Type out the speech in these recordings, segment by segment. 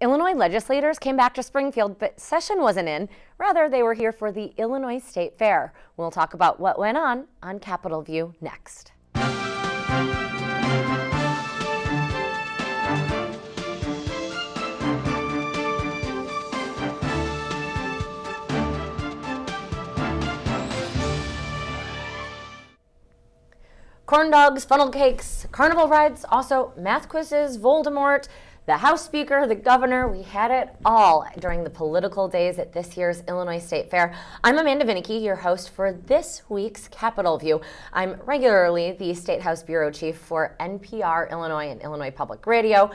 Illinois legislators came back to Springfield, but session wasn't in. Rather, they were here for the Illinois State Fair. We'll talk about what went on Capitol View next. Corn dogs, funnel cakes, carnival rides, also math quizzes, Voldemort, the House Speaker, the Governor. We had it all during the political days at this year's Illinois State Fair. I'm Amanda Vinicky, your host for this week's Capitol View. I'm regularly the State House Bureau Chief for NPR Illinois and Illinois Public Radio,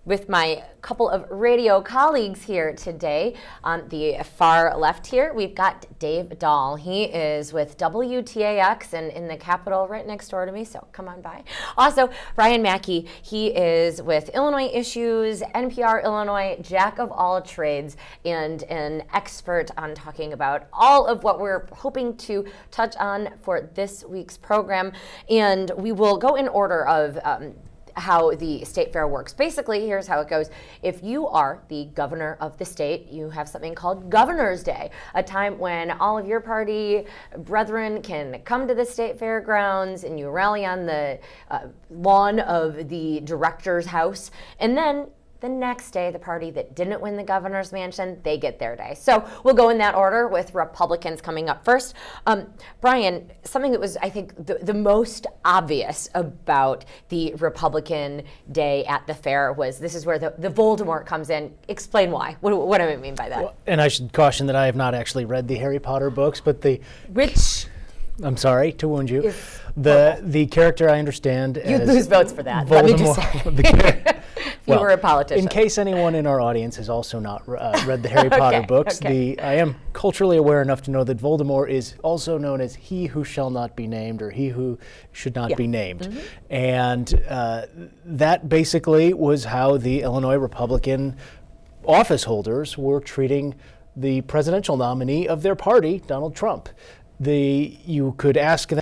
with my couple of radio colleagues here today. On the far left here, we've got Dave Dahl. He is with WTAX and in the Capitol right next door to me, so come on by. Also, Brian Mackey. He is with Illinois Issues, NPR Illinois, jack of all trades, and an expert on talking about all of what we're hoping to touch on for this week's program. And we will go in order of how the state fair works. Basically, here's how it goes. If you are the governor of the state, you have something called Governor's Day, a time when all of your party brethren can come to the state fairgrounds and you rally on the lawn of the director's house. And then the next day, the party that didn't win the governor's mansion, they get their day. So we'll go in that order with Republicans coming up first. Brian, something that was, I think, the most obvious about the Republican day at the fair was this is where the Voldemort comes in. Explain why. What do I mean by that? Well, and I should caution that I have not actually read the Harry Potter books, but Which... I'm sorry to wound you. The character I understand you lose votes for that. Voldemort, let me just say. You were a politician. In case anyone in our audience has also not read the Harry Potter books, I am culturally aware enough to know that Voldemort is also known as he who shall not be named, or he who should not be named. Mm-hmm. And that basically was how the Illinois Republican office holders were treating the presidential nominee of their party, Donald Trump. You could ask them,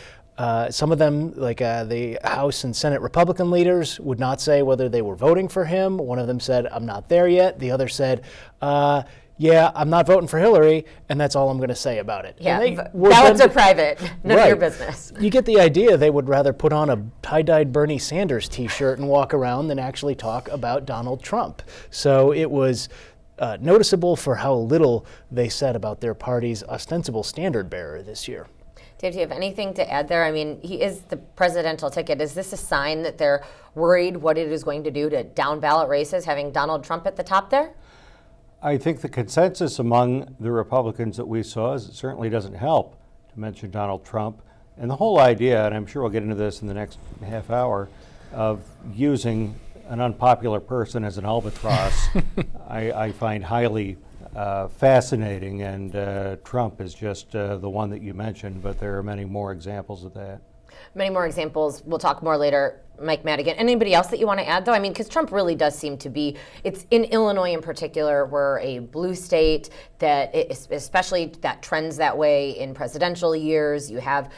some of them, like the House and Senate Republican leaders, would not say whether they were voting for him. One of them said, I'm not there yet. The other said, yeah, I'm not voting for Hillary, and that's all I'm going to say about it. Yeah, ballots are private, none of your business. You get the idea. They would rather put on a tie-dyed Bernie Sanders t-shirt and walk around than actually talk about Donald Trump. So it was noticeable for how little they said about their party's ostensible standard bearer this year. Dave, do you have anything to add there? I mean, he is the presidential ticket. Is this a sign that they're worried what it is going to do to down ballot races, having Donald Trump at the top there? I think the consensus among the Republicans that we saw is it certainly doesn't help to mention Donald Trump. And the whole idea, and I'm sure we'll get into this in the next half hour, of using an unpopular person as an albatross, I find highly fascinating, and Trump is just the one that you mentioned, but there are many more examples of that. Many more examples. We'll talk more later. Mike Madigan. Anybody else that you want to add, though? I mean, because Trump really does seem to be, it's in Illinois in particular, we're a blue state that, especially that trends that way in presidential years. You have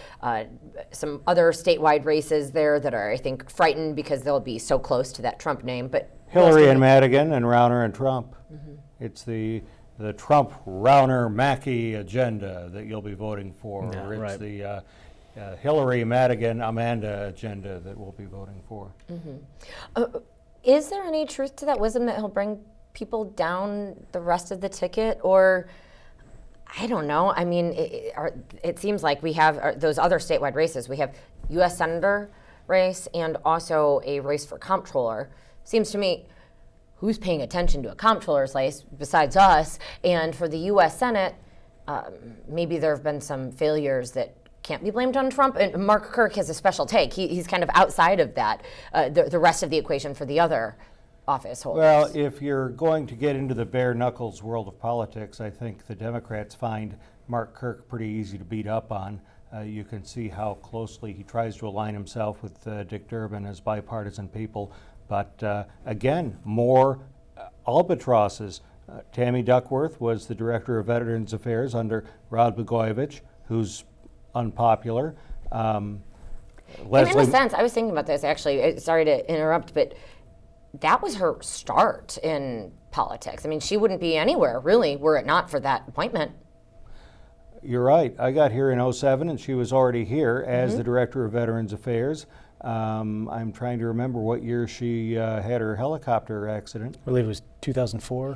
some other statewide races there that are, I think, frightened because they'll be so close to that Trump name. But Hillary and Madigan and Rauner and Trump. Mm-hmm. It's the Trump, Rauner, Mackey agenda that you'll be voting for. Yeah, or it's right. the Hillary, Madigan, Amanda agenda that we'll be voting for. Mm-hmm. Is there any truth to that wisdom that he'll bring people down the rest of the ticket? Or, I don't know. I mean, it seems like we have those other statewide races. We have U.S. Senator race and also a race for comptroller. Seems to me, who's paying attention to a comptroller's race besides us? And for the U.S. Senate, maybe there have been some failures that can't be blamed on Trump. And Mark Kirk has a special take. He's kind of outside of that, the rest of the equation for the other office holders. Well, if you're going to get into the bare knuckles world of politics, I think the Democrats find Mark Kirk pretty easy to beat up on. You can see how closely he tries to align himself with Dick Durbin as bipartisan people. But again, more albatrosses. Tammy Duckworth was the director of Veterans Affairs under Rod Blagojevich, who's unpopular. In a sense, I was thinking about this actually. Sorry to interrupt, but that was her start in politics. I mean, she wouldn't be anywhere, really, were it not for that appointment. You're right. I got here in 2007, and she was already here as the Director of Veterans Affairs. I'm trying to remember what year she had her helicopter accident. I believe it was 2004.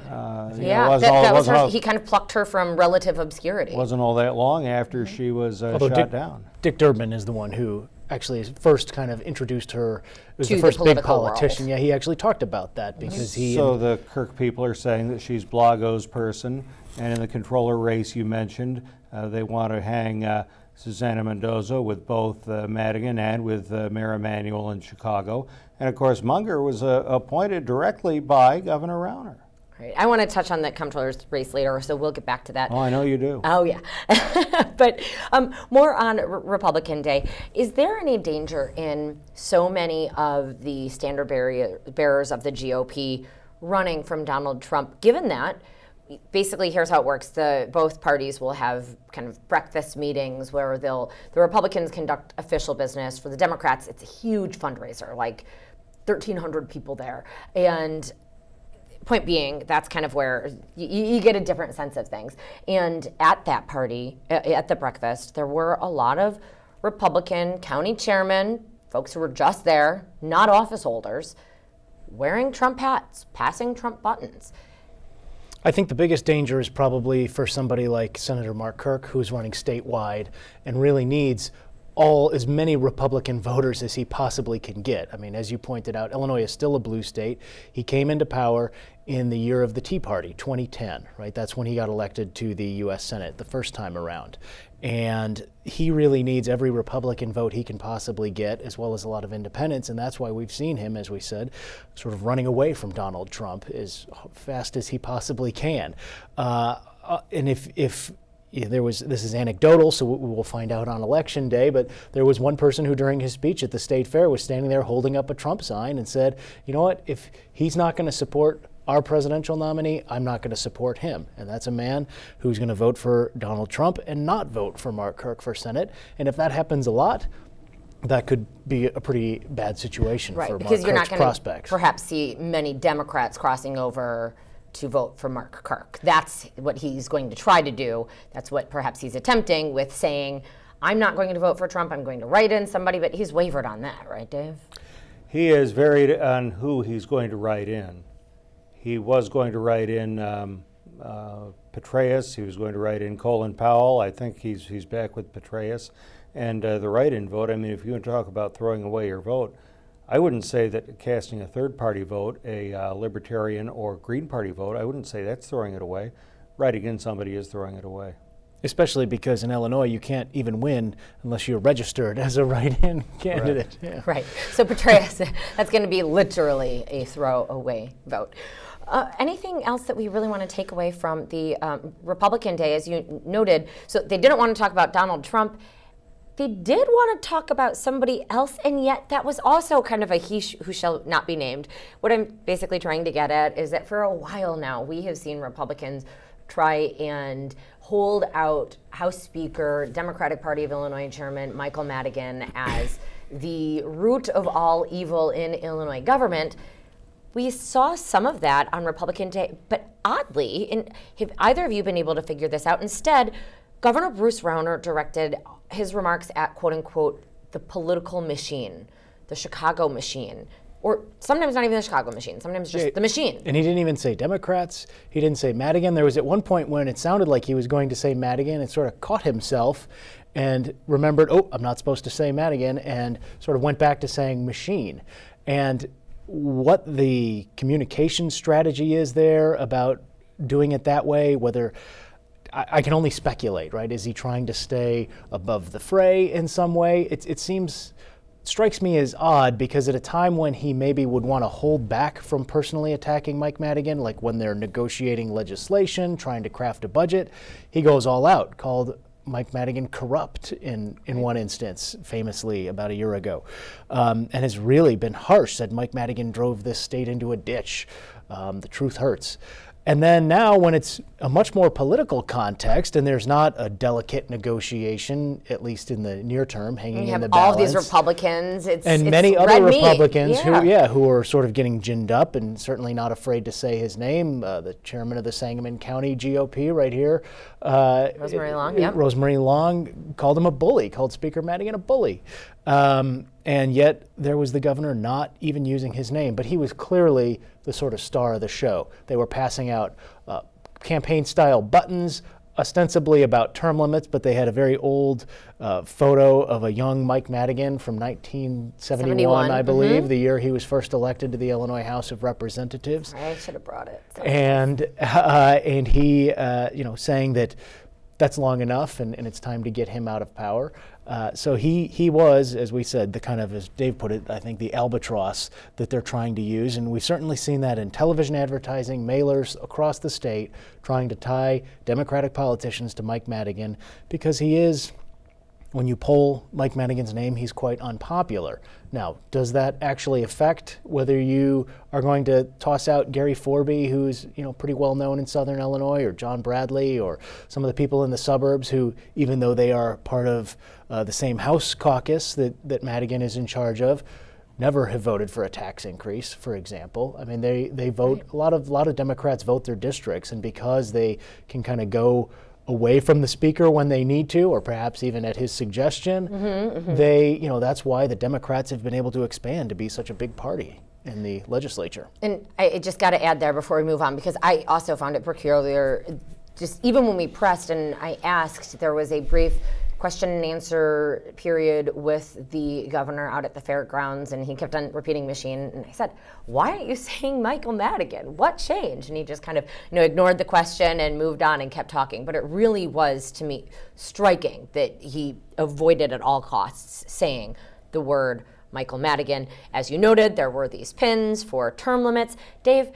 He kind of plucked her from relative obscurity. Wasn't all that long after she was shot down. Dick Durbin is the one who actually first kind of introduced her. It was to the first big politician. World. Yeah, he actually talked about that because he. So the Kirk people are saying that she's Blago's person, and in the controller race you mentioned, they want to hang Susana Mendoza with both Madigan and with Mayor Emanuel in Chicago. And of course, Munger was appointed directly by Governor Rauner. Right. I want to touch on the comptroller's race later, so we'll get back to that. Oh, I know you do. Oh, yeah. But more on Republican Day. Is there any danger in so many of the standard bearers of the GOP running from Donald Trump, given that basically, here's how it works. Both parties will have kind of breakfast meetings where the Republicans conduct official business. For the Democrats, it's a huge fundraiser, like 1,300 people there. And point being, that's kind of where you get a different sense of things. And at that party, at the breakfast, there were a lot of Republican county chairmen, folks who were just there, not office holders, wearing Trump hats, passing Trump buttons. I think the biggest danger is probably for somebody like Senator Mark Kirk, who's running statewide and really needs as many Republican voters as he possibly can get. I mean, as you pointed out, Illinois is still a blue state. He came into power in the year of the Tea Party, 2010, right? That's when he got elected to the U.S. Senate the first time around. And he really needs every Republican vote he can possibly get, as well as a lot of independents. And that's why we've seen him, as we said, sort of running away from Donald Trump as fast as he possibly can. And if there was, this is anecdotal, so we will find out on Election Day, but there was one person who during his speech at the state fair was standing there holding up a Trump sign and said, you know what, if he's not going to support our presidential nominee, I'm not going to support him. And that's a man who's going to vote for Donald Trump and not vote for Mark Kirk for Senate. And if that happens a lot, that could be a pretty bad situation for Mark Kirk's prospects. Because you're not going to perhaps see many Democrats crossing over to vote for Mark Kirk. That's what he's going to try to do. That's what perhaps he's attempting with saying, I'm not going to vote for Trump, I'm going to write in somebody, but he's wavered on that, right, Dave? He has varied on who he's going to write in. He was going to write in Petraeus. He was going to write in Colin Powell. I think he's back with Petraeus. And the write-in vote, I mean, if you want to talk about throwing away your vote, I wouldn't say that casting a third-party vote, a Libertarian or Green Party vote, I wouldn't say that's throwing it away. Writing in somebody is throwing it away. Especially because in Illinois, you can't even win unless you're registered as a write-in candidate. Right. Yeah. Right. So Petraeus, that's going to be literally a throwaway vote. Anything else that we really want to take away from the Republican Day, as you noted? So they didn't want to talk about Donald Trump. They did want to talk about somebody else, and yet that was also kind of a he who shall not be named. What I'm basically trying to get at is that for a while now, we have seen Republicans try and hold out House Speaker, Democratic Party of Illinois Chairman Michael Madigan as the root of all evil in Illinois government. We saw some of that on Republican Day, but oddly, have either of you been able to figure this out? Instead, Governor Bruce Rauner directed his remarks at, quote unquote, the political machine, the Chicago machine, or sometimes not even the Chicago machine, sometimes just the machine. And he didn't even say Democrats. He didn't say Madigan. There was at one point when it sounded like he was going to say Madigan and sort of caught himself and remembered, oh, I'm not supposed to say Madigan, and sort of went back to saying machine. And what the communication strategy is there about doing it that way, whether I can only speculate, right? Is he trying to stay above the fray in some way? It strikes me as odd because at a time when he maybe would want to hold back from personally attacking Mike Madigan, like when they're negotiating legislation, trying to craft a budget, he goes all out, called Mike Madigan corrupt in one instance, famously about a year ago, and has really been harsh, said Mike Madigan drove this state into a ditch. The truth hurts. And then now when it's a much more political context and there's not a delicate negotiation, at least in the near term, hanging in the balance. All of these Republicans, and many other Republicans meat. who are sort of getting ginned up and certainly not afraid to say his name. The chairman of the Sangamon County GOP right here. Rosemary Long, yeah. Rosemary Long called him a bully, called Speaker Madigan a bully. And yet there was the governor not even using his name, but he was clearly the sort of star of the show. They were passing out campaign-style buttons, ostensibly about term limits, but they had a very old photo of a young Mike Madigan from 1971, I believe, the year he was first elected to the Illinois House of Representatives. I should have brought it. So. And he, saying that that's long enough and it's time to get him out of power. So he was, as we said, the kind of, as Dave put it, I think the albatross that they're trying to use. And we've certainly seen that in television advertising, mailers across the state, trying to tie Democratic politicians to Mike Madigan because he is, when you poll Mike Madigan's name, he's quite unpopular. Now, does that actually affect whether you are going to toss out Gary Forby, who's pretty well known in Southern Illinois, or John Bradley, or some of the people in the suburbs who, even though they are part of the same House caucus that Madigan is in charge of, never have voted for a tax increase, for example. I mean, they vote, a lot of Democrats vote their districts, and because they can kind of go away from the speaker when they need to, or perhaps even at his suggestion, that's why the Democrats have been able to expand to be such a big party in the legislature. And I just got to add there before we move on, because I also found it peculiar, just even when we pressed and I asked, there was a brief question and answer period with the governor out at the fairgrounds, and he kept on repeating machine, and I said, why aren't you saying Michael Madigan? What changed? And he just kind of ignored the question and moved on and kept talking. But it really was, to me, striking that he avoided at all costs saying the word Michael Madigan. As you noted, there were these pins for term limits. Dave,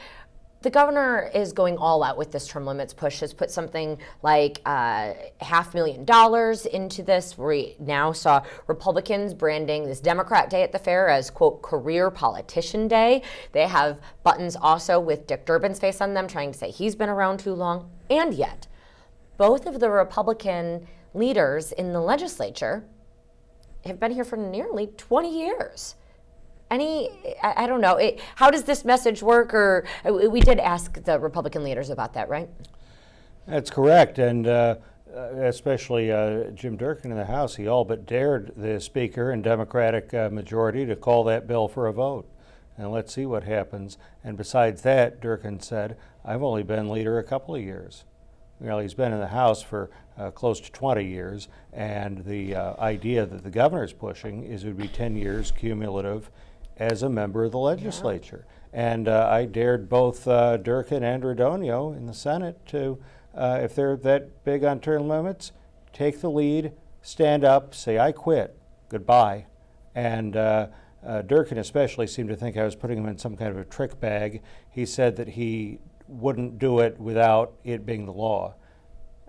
the governor is going all out with this term limits push, has put something like $500,000 into this. We now saw Republicans branding this Democrat Day at the fair as, quote, career politician day. They have buttons also with Dick Durbin's face on them, trying to say he's been around too long. And yet, both of the Republican leaders in the legislature have been here for nearly 20 years. I don't know, how does this message work? Or we did ask the Republican leaders about that, right? That's correct, and especially Jim Durkin in the House, he all but dared the Speaker and Democratic majority to call that bill for a vote. And let's see what happens. And besides that, Durkin said, I've only been leader a couple of years. Well, he's been in the House for close to 20 years, and the idea that the governor's pushing is it would be 10 years cumulative as a member of the legislature. Yeah. And I dared both Durkin and Radonio in the Senate to, if they're that big on term limits, take the lead, stand up, say, I quit, goodbye. And Durkin especially seemed to think I was putting him in some kind of a trick bag. He said that he wouldn't do it without it being the law.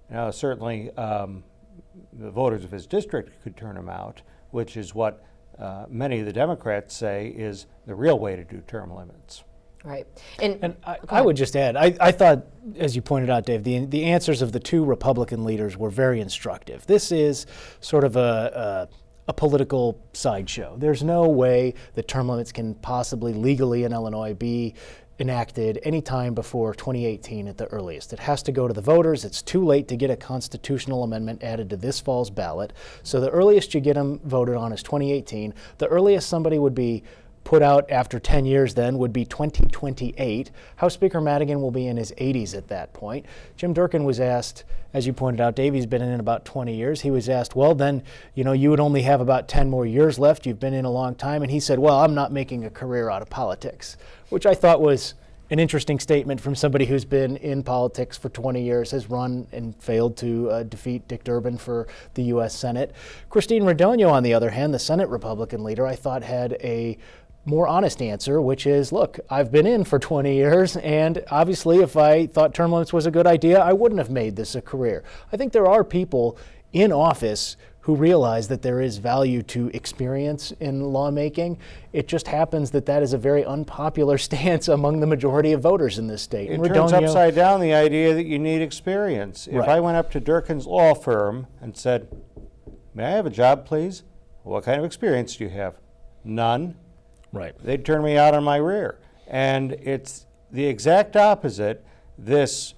Now, certainly the voters of his district could turn him out, which is what many of the Democrats say is the real way to do term limits. Right. And I would just add, I thought, as you pointed out, Dave, the answers of the two Republican leaders were very instructive. This is sort of a political sideshow. There's no way that term limits can possibly legally in Illinois be enacted any time before 2018 at the earliest. It has to go to the voters. It's too late to get a constitutional amendment added to this fall's ballot. So the earliest you get them voted on is 2018. The earliest somebody would be put out after 10 years then would be 2028. House Speaker Madigan will be in his 80s at that point. Jim Durkin was asked, as you pointed out, Dave, he's been in about 20 years. He was asked, well, then, you would only have about 10 more years left. You've been in a long time. And he said, well, I'm not making a career out of politics, which I thought was an interesting statement from somebody who's been in politics for 20 years, has run and failed to defeat Dick Durbin for the U.S. Senate. Christine Radonio, on the other hand, the Senate Republican leader, I thought had a more honest answer, which is, look, I've been in for 20 years, and obviously if I thought term limits was a good idea, I wouldn't have made this a career. I think there are people in office who realize that there is value to experience in lawmaking. It just happens that that is a very unpopular stance among the majority of voters in this state. It turns upside down the idea that you need experience. If I went up to Durkin's law firm and said, "May I have a job, please? What kind of experience do you have?" "None." Right. They'd turn me out on my rear. And it's the exact opposite. This,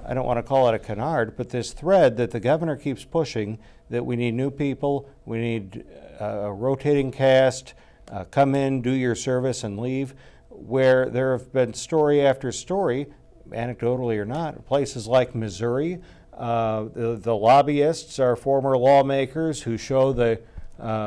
I don't want to call it a canard, but this thread that the governor keeps pushing, that we need new people, we need a rotating cast, come in, do your service, and leave, where there have been story after story, anecdotally or not, places like Missouri. The lobbyists are former lawmakers who show the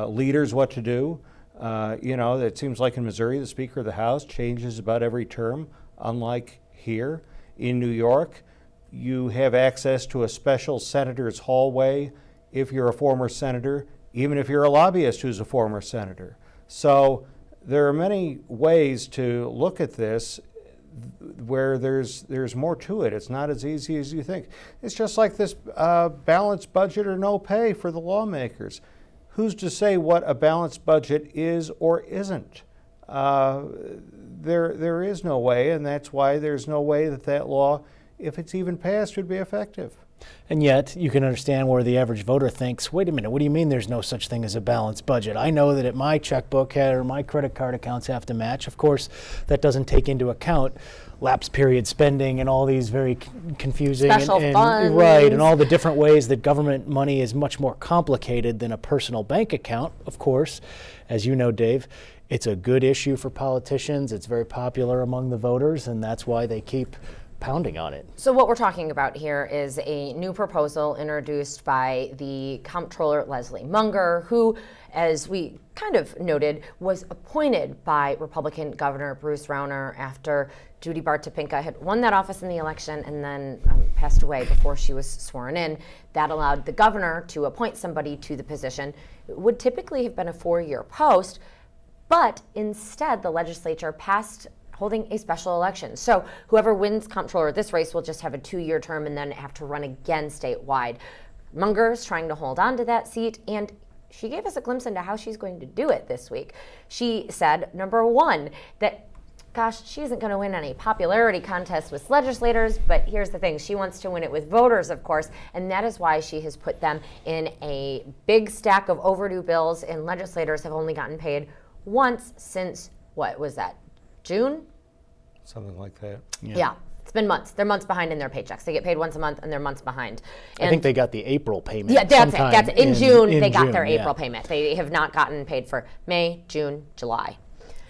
leaders what to do. It seems like in Missouri, the Speaker of the House changes about every term, unlike here. In New York, you have access to a special senator's hallway if you're a former senator, even if you're a lobbyist who's a former senator. So there are many ways to look at this where there's more to it. It's not as easy as you think. It's just like this balanced budget or no pay for the lawmakers. Who's to say what a balanced budget is or isn't? There is no way, and that's why there's no way that law, if it's even passed, would be effective. And yet, you can understand where the average voter thinks, wait a minute, what do you mean there's no such thing as a balanced budget? I know that my checkbook or my credit card accounts have to match. Of course, that doesn't take into account lapse period spending and all these very confusing special funds. Right, and all the different ways that government money is much more complicated than a personal bank account. Of course, as you know, Dave, it's a good issue for politicians. It's very popular among the voters, and that's why they keep pounding on it. So what we're talking about here is a new proposal introduced by the Comptroller Leslie Munger, who, as we kind of noted, was appointed by Republican Governor Bruce Rauner after Judy Bart Topinka had won that office in the election and then passed away before she was sworn in. That allowed the governor to appoint somebody to the position. It would typically have been a 4-year post, but instead the legislature passed holding a special election. So whoever wins comptroller this race will just have a 2-year term and then have to run again statewide. Munger's trying to hold on to that seat, and she gave us a glimpse into how she's going to do it this week. She said, number one, that she isn't going to win any popularity contest with legislators, but here's the thing, she wants to win it with voters, of course, and that is why she has put them in a big stack of overdue bills, and legislators have only gotten paid once since, what was that, June? Something like that. Yeah. It's been months. They're months behind in their paychecks. They get paid once a month and they're months behind. And I think they got the April payment. Yeah, that's it. In June, they got their yeah. April payment. They have not gotten paid for May, June, July.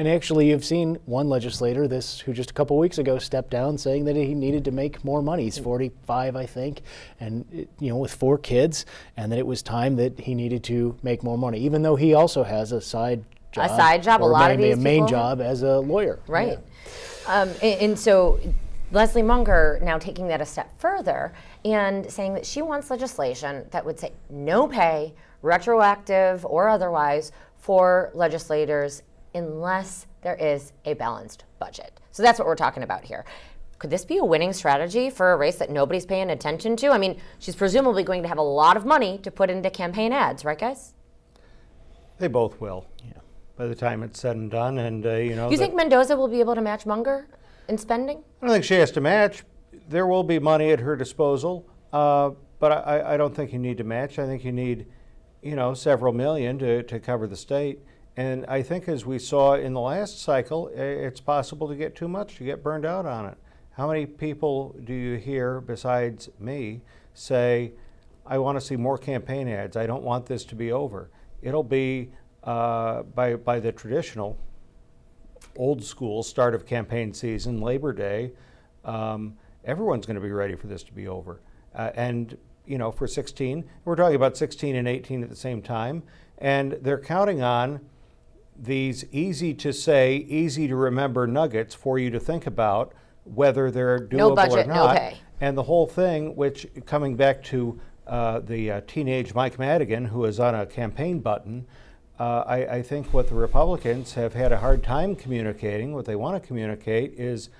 And actually, you've seen one legislator, who just a couple weeks ago stepped down saying that he needed to make more money. He's 45, I think, and with 4 kids, and that it was time that he needed to make more money, even though he also has a side job. A lot of these a main job as a lawyer. Right. Yeah. And so Leslie Munger now taking that a step further and saying that she wants legislation that would say no pay, retroactive or otherwise, for legislators unless there is a balanced budget. So that's what we're talking about here. Could this be a winning strategy for a race that nobody's paying attention to? I mean, she's presumably going to have a lot of money to put into campaign ads, right, guys? They both will. Yeah. By the time it's said and done, and you think Mendoza will be able to match Munger in spending? I don't think she has to match. There will be money at her disposal, but I don't think you need to match. I think you need, several million to cover the state. And I think, as we saw in the last cycle, it's possible to get too much, to get burned out on it. How many people do you hear, besides me, say, I want to see more campaign ads. I don't want this to be over. It'll be by the traditional old school start of campaign season, Labor Day. Everyone's going to be ready for this to be over. And for 16, we're talking about 16 and 18 at the same time, and they're counting on these easy to say, easy to remember nuggets for you to think about whether they're doable no budget, or not. No pay. And the whole thing, which, coming back to the teenage Mike Madigan, who is on a campaign button, I think what the Republicans have had a hard time communicating, what they want to communicate, is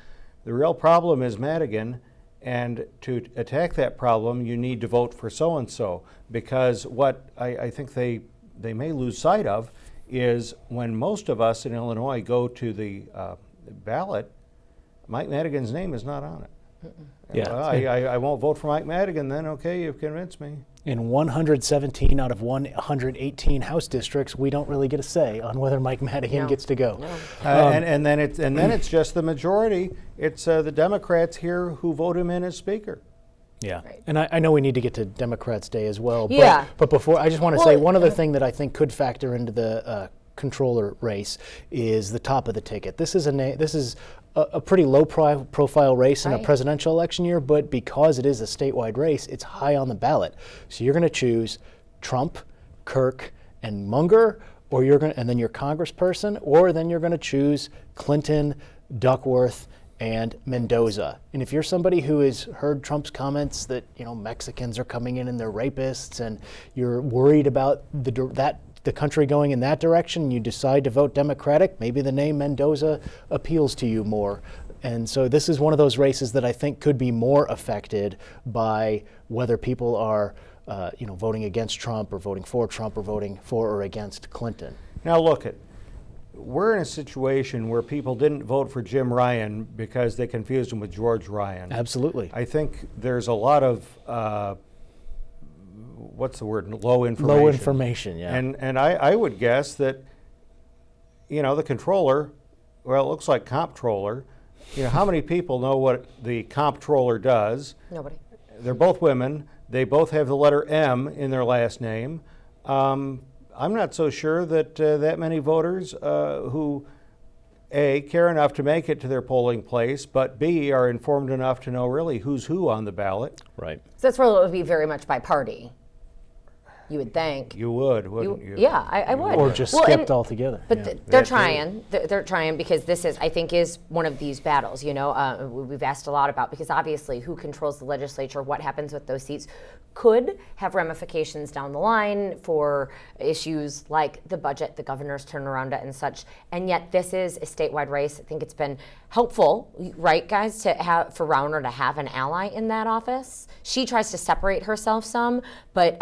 the real problem is Madigan, And to attack that problem, you need to vote for so-and-so, because what I think they may lose sight of is when most of us in Illinois go to the ballot, Mike Madigan's name is not on it. Yeah. Well, I won't vote for Mike Madigan then. Okay, you've convinced me. In 117 out of 118 House districts, we don't really get a say on whether Mike Madigan gets to go. No. And then it's just the majority. It's the Democrats here who vote him in as Speaker. Yeah, Right. and I know we need to get to Democrats' Day as well. Yeah. But before, I just want to say one other thing that I think could factor into the controller race is the top of the ticket. This is a pretty low profile race in a Right. presidential election year, but because it is a statewide race, it's high on the ballot. So you're going to choose Trump, Kirk, and Munger, and then your congressperson, or then you're going to choose Clinton, Duckworth, and Mendoza. And if you're somebody who has heard Trump's comments that Mexicans are coming in and they're rapists, and you're worried about the country going in that direction, you decide to vote Democratic, maybe the name Mendoza appeals to you more. And so this is one of those races that I think could be more affected by whether people are voting against Trump or voting for Trump or voting for or against Clinton. Now look, we're in a situation where people didn't vote for Jim Ryan because they confused him with George Ryan. Absolutely. I think there's a lot of what's the word? Low information. Low information, yeah. And I would guess that, the controller, well, it looks like comptroller. How many people know what the comptroller does? Nobody. They're both women. They both have the letter M in their last name. I'm not so sure that that many voters who, A, care enough to make it to their polling place, but B, are informed enough to know really who's who on the ballot. Right. So that's where it would be very much by party, you would think. You would, wouldn't you? Yeah, I would. Or just skipped altogether. But Yeah. they're trying. They're trying because this is, I think, is one of these battles. We've asked a lot about, because obviously who controls the legislature, what happens with those seats, could have ramifications down the line for issues like the budget, the governor's turnaround and such. And yet this is a statewide race. I think it's been helpful, right, guys, for Rauner to have an ally in that office. She tries to separate herself some, but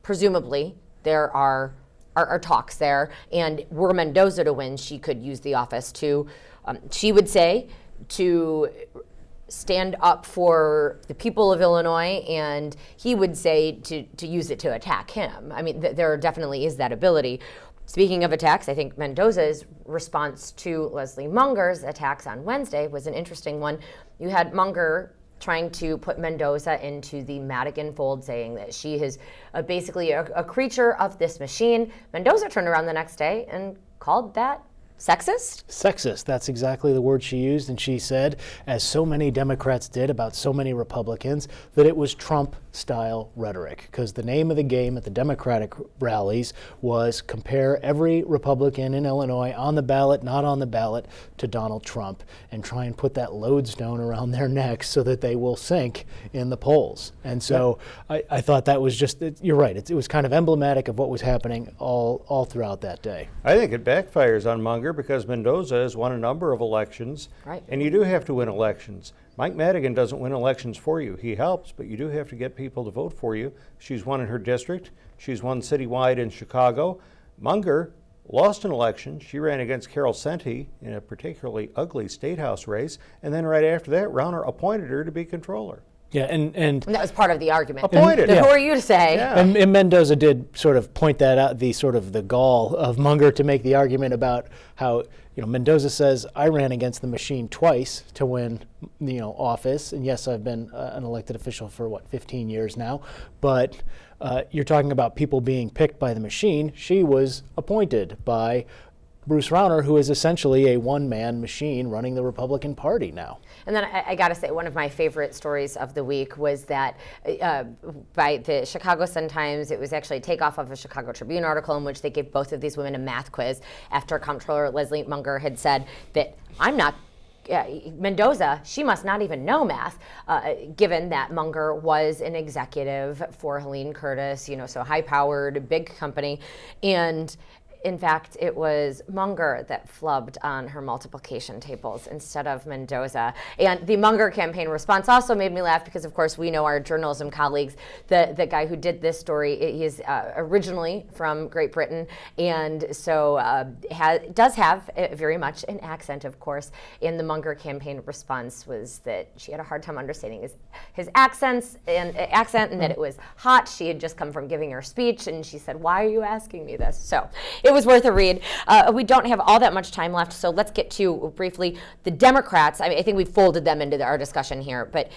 presumably there are talks there, and were Mendoza to win, she could use the office to, she would say, to stand up for the people of Illinois, and he would say to use it to attack him. I mean, there definitely is that ability. Speaking of attacks, I think Mendoza's response to Leslie Munger's attacks on Wednesday was an interesting one. You had Munger trying to put Mendoza into the Madigan fold, saying that she is basically a creature of this machine. Mendoza turned around the next day and called that sexist? Sexist, that's exactly the word she used, and she said, as so many Democrats did about so many Republicans, that it was Trump-style rhetoric, because the name of the game at the Democratic rallies was compare every Republican in Illinois on the ballot, not on the ballot, to Donald Trump, and try and put that lodestone around their necks so that they will sink in the polls. And so I thought that was just, you're right, it was kind of emblematic of what was happening all throughout that day. I think it backfires on Munger because Mendoza has won a number of elections, right. And you do have to win elections. Mike Madigan doesn't win elections for you. He helps, but you do have to get people to vote for you. She's won in her district. She's won citywide in Chicago. Munger lost an election. She ran against Carol Senti in a particularly ugly state house race, and then right after that, Rauner appointed her to be controller. Yeah, and that was part of the argument. Appointed. Who are you to say? Yeah. And Mendoza did sort of point that out, the gall of Munger to make the argument about how, Mendoza says, I ran against the machine twice to win, office. And yes, I've been an elected official for 15 years now. But you're talking about people being picked by the machine. She was appointed by Bruce Rauner, who is essentially a one-man machine running the Republican Party now. And then I got to say, one of my favorite stories of the week was that by the Chicago Sun-Times, it was actually a takeoff of a Chicago Tribune article in which they gave both of these women a math quiz after Comptroller Leslie Munger had said that I'm not Mendoza, she must not even know math, given that Munger was an executive for Helene Curtis, so high-powered, big company. And in fact, it was Munger that flubbed on her multiplication tables instead of Mendoza. And the Munger campaign response also made me laugh because, of course, we know our journalism colleagues. The guy who did this story, he is originally from Great Britain, and so does have very much an accent, of course. And the Munger campaign response was that she had a hard time understanding his accent, and that it was hot. She had just come from giving her speech, and she said, "Why are you asking me this?" So it was worth a read. We don't have all that much time left, so let's get to briefly the Democrats. I think we folded them into our discussion here, but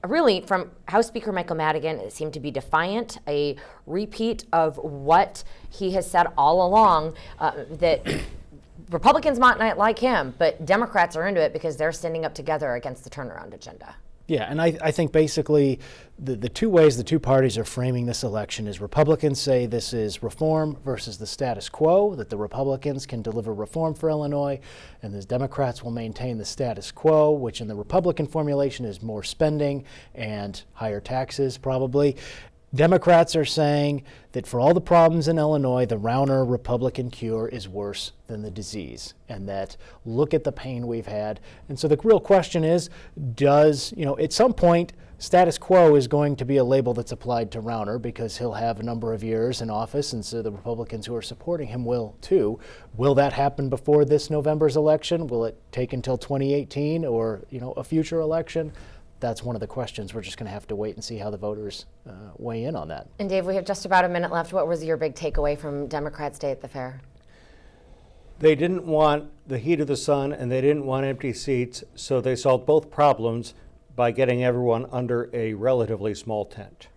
really from House Speaker Michael Madigan, it seemed to be defiant, a repeat of what he has said all along, that Republicans might not like him, but Democrats are into it because they're standing up together against the turnaround agenda. Yeah, and I think basically the two ways the two parties are framing this election is Republicans say this is reform versus the status quo, that the Republicans can deliver reform for Illinois, and the Democrats will maintain the status quo, which in the Republican formulation is more spending and higher taxes probably. Democrats are saying that for all the problems in Illinois, the Rauner Republican cure is worse than the disease, and that look at the pain we've had. And so the real question is, at some point, status quo is going to be a label that's applied to Rauner because he'll have a number of years in office, and so the Republicans who are supporting him will too. Will that happen before this November's election? Will it take until 2018 or a future election? That's one of the questions. We're just going to have to wait and see how the voters weigh in on that. And Dave, we have just about a minute left. What was your big takeaway from Democrats' Day at the fair? They didn't want the heat of the sun and they didn't want empty seats, so they solved both problems by getting everyone under a relatively small tent.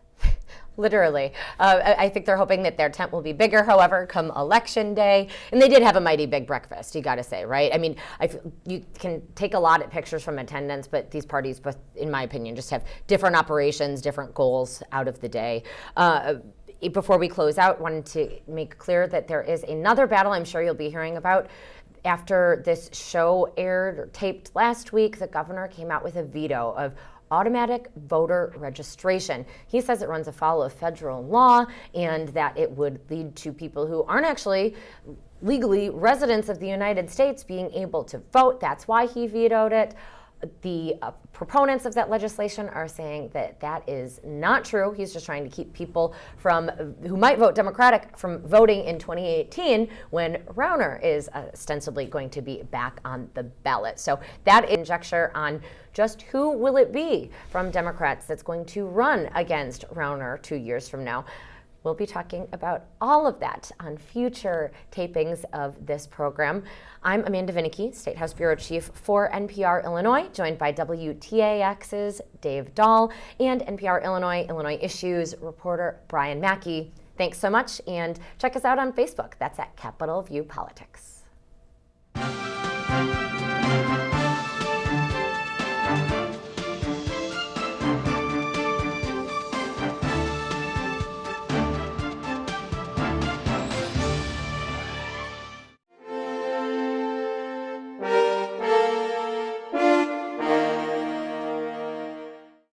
Literally. I think they're hoping that their tent will be bigger, however, come election day. And they did have a mighty big breakfast, you got to say, right? I mean, you can take a lot of pictures from attendance, but these parties, in my opinion, just have different operations, different goals out of the day. Before we close out, wanted to make clear that there is another battle I'm sure you'll be hearing about. After this show aired or taped last week, the governor came out with a veto of automatic voter registration. He says it runs afoul of federal law and that it would lead to people who aren't actually legally residents of the United States being able to vote. That's why he vetoed it. The proponents of that legislation are saying that that is not true. He's just trying to keep people who might vote Democratic from voting in 2018 when Rauner is ostensibly going to be back on the ballot. So that is conjecture on just who will it be from Democrats that's going to run against Rauner 2 years from now. We'll be talking about all of that on future tapings of this program. I'm Amanda Vinicky, State House Bureau Chief for NPR Illinois, joined by WTAX's Dave Dahl and NPR Illinois Issues reporter Brian Mackey. Thanks so much, and check us out on Facebook. That's at Capitol View Politics.